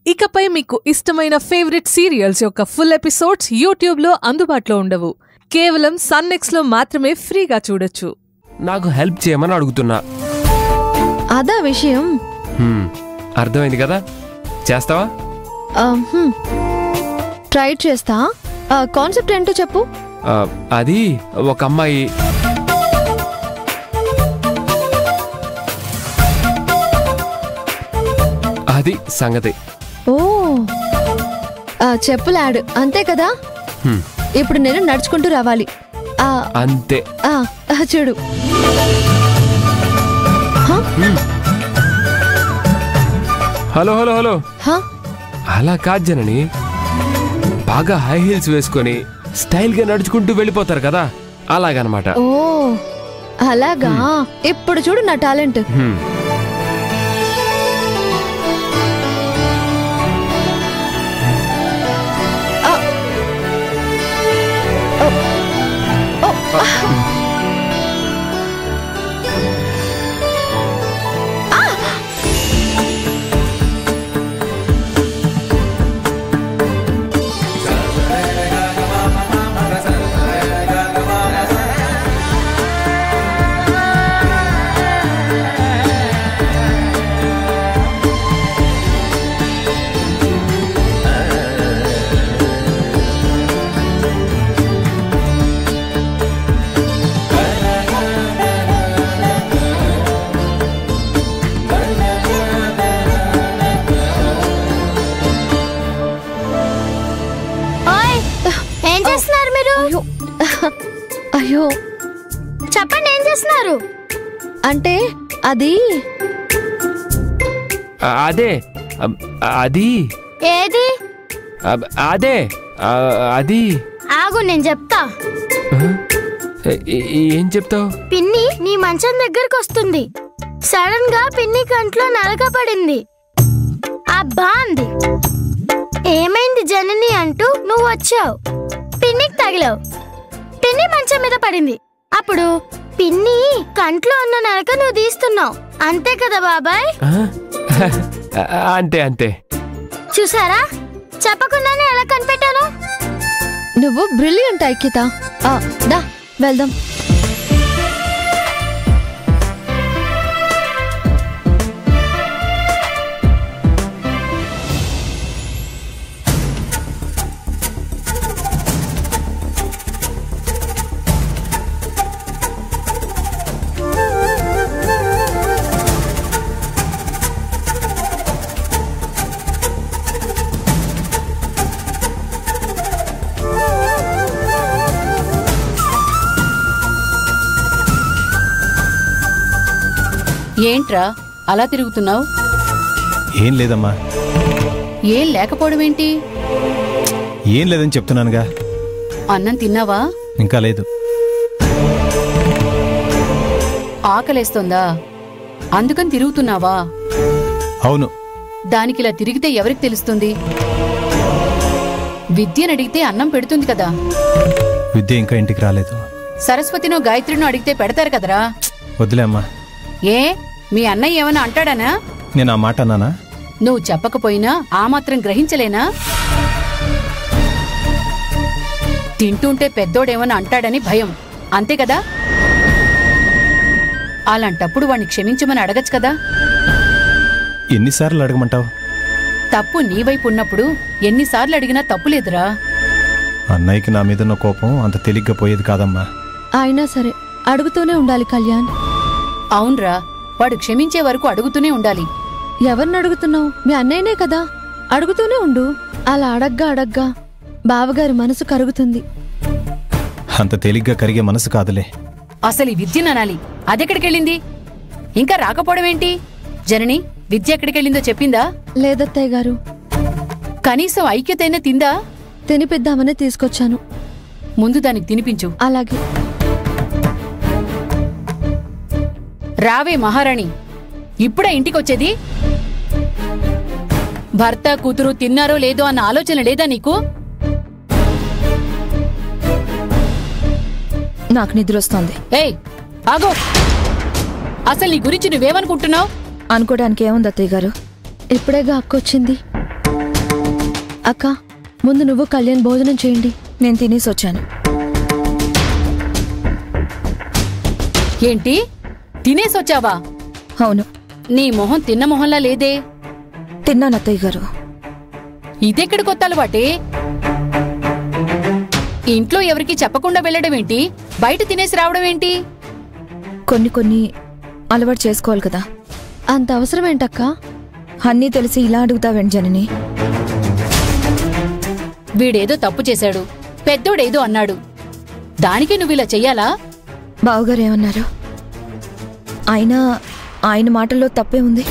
ఇకపై మీకు ఇష్టమైన ఫేవరెట్ సీరియల్స్ యొక్క ఫుల్ ఎపిసోడ్స్ యూట్యూబ్లో అందుబాటులో ఉండవు. కేవలం సన్నెక్స్లో మాత్రమే ఫ్రీగా చూడొచ్చు. నాకు హెల్ప్ చేయమని అడుగుతున్నా. అదా విషయం. అర్థమైంది కదా, చేస్తావా? ట్రై చేస్తా. కాన్సెప్ట్ ఏంటో చెప్పు. అది ఒక అమ్మాయి అది సంగతి. ఓ చెప్పులాడు అంతే కదా. ఇప్పుడు నేను నడుచుకుంటూ రావాలి అంతే. చూడు. హలో హలో హలో అలా కాదు జనని, బాగా హై హీల్స్ వేసుకొని స్టైల్ గా నడుచుకుంటూ వెళ్ళిపోతారు కదా, అలాగనమాట. ఓ అలాగా. ఇప్పుడు చూడు నా టాలెంట్. అయ్యో చెప్పండి, ఏం చేస్తున్నారు? అంటే అది అదే అది ఏది అదే అది. ఆగు, నేను చెప్తా. ఏం చెప్తావు? పిన్ని నీ మంచం దగ్గరకు వస్తుంది. సడన్ గా పిన్ని కంట్లో నలక పడింది. అబ్బా అంది. ఏమైంది జనని అంటూ నువ్వు వచ్చావు. పిన్నికి తగిలావు. పిన్ని మంచం మీద పడింది. అప్పుడు పిన్ని కంట్లో ఉన్న నలక నువ్వు తీస్తున్నావు. అంతే కదా బాబాయ్? అంతే అంతే. చూసారా, చెప్పకుండానే ఎలా కనిపెట్టాను. నువ్వు బ్రిలియంట్ ఐక్యత. దా వెళ్దాం. ఏంట్రా అలా తిరుగుతున్నావు? ఏం లేదమ్మా. ఏం లేకపోవడం ఏంటి? ఏం లేదని చెప్తున్నానుగా. అన్నం తిన్నావా? ఇంకా లేదు. ఆకలేస్తోందా? అందుకని తిరుగుతున్నావా? అవును. దానికిలా తిరిగితే ఎవరికి తెలుస్తుంది? విద్యను అడిగితే అన్నం పెడుతుంది కదా. విద్య ఇంకా ఇంటికి రాలేదు. సరస్వతినో గాయత్రినో అడిగితే పెడతారు కదరా. వదిలే అమ్మా. ఏ మీ అన్నయ్య ఏమన్నా అంటాడానా? నేను ఆ మాట అన్నానా? నువ్వు చెప్పకపోయినా ఆ మాత్రం గ్రహించలేనా? తింటుంటే పెద్దోడేమన్నా అంటాడని భయం, అంతే కదా? అలాంటప్పుడు వాణ్ణి క్షమించమని అడగచ్చు కదా. ఎన్నిసార్లు అడగమంటావు? తప్పు నీ వైపు ఉన్నప్పుడు ఎన్నిసార్లు అడిగినా తప్పులేదురా. అన్నయ్యకి నా మీదున్న కోపం అంత తేలిగ్గా పోయేది కాదమ్మా. అయినా సరే అడుగుతూనే ఉండాలి కళ్యాణ్. అవునరా, వాడు క్షమించే వరకు అడుగుతూనే ఉండాలి. ఎవరిని అడుగుతున్నావు? మీ అన్నయ్యనే కదా. అడుగుతూనే ఉండు. అలా అడగ్గా బావగారి మనసు కరుగుతుంది. అంత తేలిగ్గా కరిగే మనసు కాదులే. అసలు ఈ విద్యననాలి, అదెక్కడికెళ్ళింది? ఇంకా రాకపోవడమేంటి? జనని, విద్య ఎక్కడికెళ్ళిందో చెప్పిందా? లేదత్తయ్య గారు. కనీసం ఐక్యతైనా తిందా? తినిపిద్దామని తీసుకొచ్చాను. ముందు దానికి తినిపించు. అలాగే. రావే మహారాణి, ఇప్పుడే ఇంటికొచ్చేది? భర్త కూతురు తిన్నారో లేదో అన్న ఆలోచన లేదా నీకు? నాకు నిద్రొస్తోంది. ఏయ్ ఆగో, అసలు నీ గురించి నువ్వేమనుకుంటున్నావు? అనుకోవడానికి ఏముంది అత్తయ్య గారు? ఇప్పుడేగా అక్కొచ్చింది. అక్క ముందు నువ్వు కళ్యాణ్ భోజనం చేయండి. నేను తినేసి వచ్చాను. ఏంటి తినేసొచ్చావా? అవును. నీ మొహం తిన్న మొహంలా లేదే. తిన్నాను అత్తయ్య గారు. ఇదెక్కడి కొత్త అలవాటే? ఇంట్లో ఎవరికి చెప్పకుండా వెళ్ళడమేంటి? బయట తినేసి రావడమేంటి? కొన్ని అలవాటు చేసుకోవాలి కదా. అంత అవసరం ఏంటక్క? అన్నీ తెలిసి ఇలా అడుగుతావేంటి జనని? వీడేదో తప్పు చేశాడు, పెద్దోడేదో అన్నాడు, దానికి నువ్విలా చెయ్యాలా? బావగారు ఏమన్నారు? ఆయన మాటల్లో తప్పే ఉంది.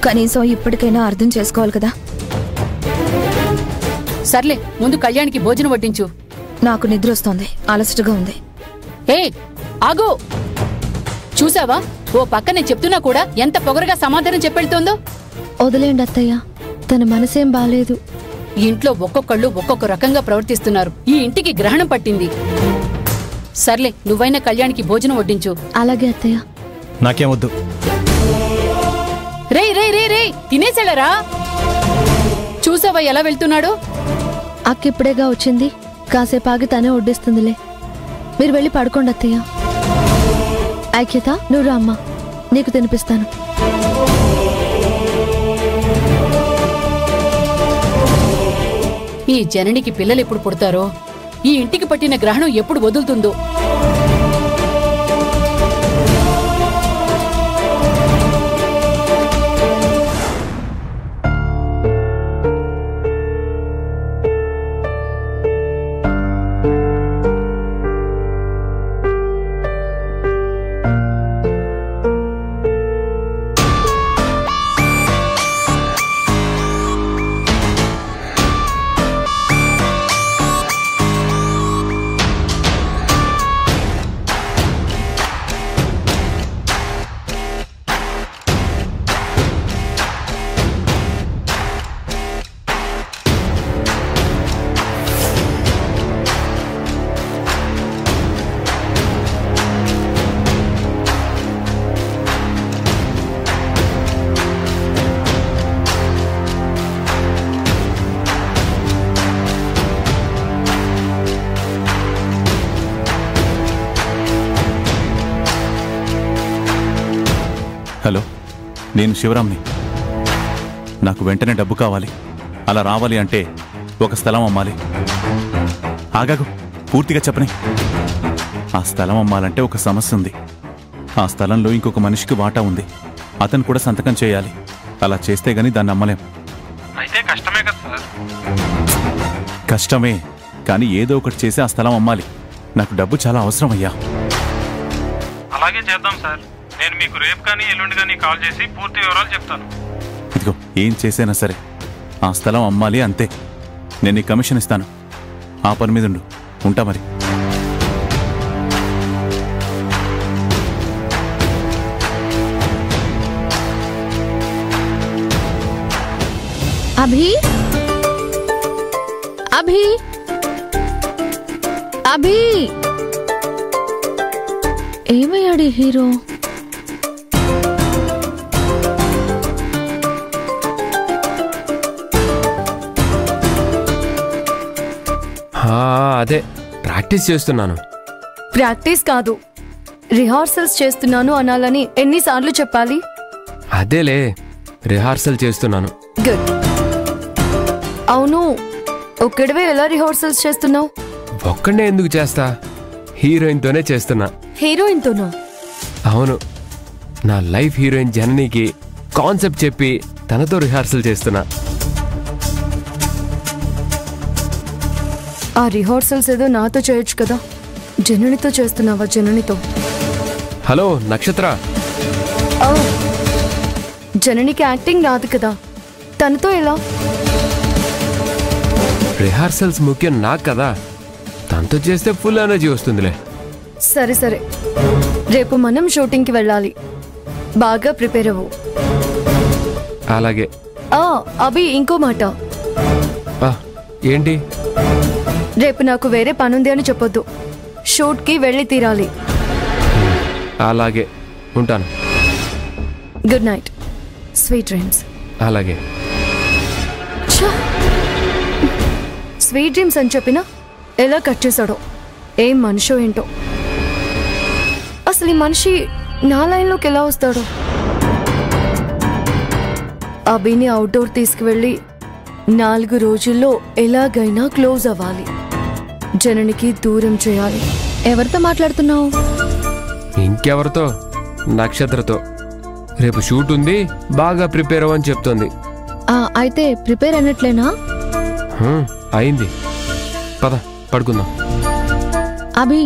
కనీసం ఇప్పటికైనా అర్థం చేసుకోవాలి కదా. సర్లే, ముందు కళ్యాణ్కి భోజనం వడ్డించు. నాకు నిద్ర వస్తోంది, అలసటగా ఉంది. ఏ ఆగు! చూసావా, ఓ పక్కనే చెప్తున్నా కూడా ఎంత పొగరుగా సమాధానం చెప్పెళ్తోందో. వదిలేండి అత్తయ్య, తన మనసేం బాలేదు. ఇంట్లో ఒక్కొక్కళ్ళు ఒక్కొక్క రకంగా ప్రవర్తిస్తున్నారు. ఈ ఇంటికి గ్రహణం పట్టింది. సర్లే, నువ్వైనా కళ్యాణ్కి భోజనం వడ్డించు. అలాగే అత్తయ్య. నాకేం వద్దు. రే రే రే రే తినేసాడరా? చూసావా ఎలా వెళ్తున్నాడు? అక్క ఇప్పుడేగా వచ్చింది, కాసేపు ఆగి తనే వడ్డిస్తుందిలే. మీరు వెళ్ళి పడుకోండి అత్తయ్య. ఐక్యత, నువ్వు రా అమ్మా, నీకు తినిపిస్తాను. ఈ జననికి పిల్లలు ఎప్పుడు పుడతారో, ఈ ఇంటికి పట్టిన గ్రహణం ఎప్పుడు వదులుతుందో. హలో, నేను శివరాంని. నాకు వెంటనే డబ్బు కావాలి. అలా రావాలి అంటే ఒక స్థలం అమ్మాలి. ఆగాగు, పూర్తిగా చెప్పని. ఆ స్థలం అమ్మాలంటే ఒక సమస్య ఉంది. ఆ స్థలంలో ఇంకొక మనిషికి వాటా ఉంది. అతను కూడా సంతకం చేయాలి. అలా చేస్తే గానీ దాన్ని అమ్మలేం. అయితే కష్టమే కదా సార్? కష్టమే, కానీ ఏదో ఒకటి చేసి ఆ స్థలం అమ్మాలి. నాకు డబ్బు చాలా అవసరం అయ్యా. అలాగే చేద్దాం సార్. నేను మీకు రేపు కానీ ఎల్లుండి కానీ కాల్ చేసి పూర్తి వివరాలు చెప్తాను. ఇదిగో, ఏం చేసైనా సరే ఆ స్థలం అమ్మాలి, అంతే. నేను నీ కమిషన్ ఇస్తాను. ఆ పని మీద ఉండు. ఉంటా మరి. అభి అభి అభి ఏమయ్యాడు హీరో? అదే ప్రాక్టీస్ చేస్తున్నాను. ప్రాక్టీస్ కాదు, రిహార్సల్స్ చేస్తున్నాను అనాలని ఎన్నిసార్లు చెప్పాలి? అదేలే, రిహార్సల్ చేస్తున్నాను. గుడ్. అవును, ఒక్కడివే ఎలా రిహార్సల్స్ చేస్తున్నావు? ఒక్కడే ఎందుకు చేస్తా, హీరోయిన్తోనే చేస్తున్నా. హీరోయిన్తోనా? అవును, నా లైఫ్ హీరోయిన్ జననికి కాన్సెప్ట్ చెప్పి తనతో రిహార్సల్ చేస్తున్నా. ఆ రిహార్సల్స్ ఏదో నాతో చేయొచ్చు కదా. జననితో చేస్తున్నావా? జననితో? హలో నక్షత్ర. జననికి యాక్టింగ్ రాదు కదా, తనతో ఎలా? రిహార్సల్స్ ముఖ్యం నాకు కదా, తనతో చేస్తే ఫుల్ ఎనర్జీ వస్తుందిలే. సరే సరే, రేపు మనం షూటింగ్కి వెళ్ళాలి. బాగా ప్రిపేర్ అవ్వు. అలాగే. అభి, ఇంకో మాట. ఏంటి? రేపు నాకు వేరే పనుంది అని చెప్పొద్దు. షూట్కి వెళ్ళి తీరాలి. అలాగే, ఉంటాను. Good night, sweet dreams. అలాగే. స్వీట్ డ్రీమ్స్ అని చెప్పినా ఎలా కట్ చేశాడో, ఏం మనిషో ఏంటో. అసలు ఈ మనిషి నా లైన్లోకి ఎలా వస్తాడో. అభిని అవుట్డోర్ తీసుకువెళ్ళి 4 రోజుల్లో ఎలాగైనా క్లోజ్ అవ్వాలి, జననికి దూరం చేయాలి. ఎవరితో మాట్లాడుతున్నావు? ఇంకెవరితో? నక్షత్రతో. రేపు షూట్ ఉంది, బాగా ప్రిపేర్ అవ్వని చెప్తోంది. అయితే ప్రిపేర్ అయినట్లేనా? అయింది. పద పడుకుందాం. అభి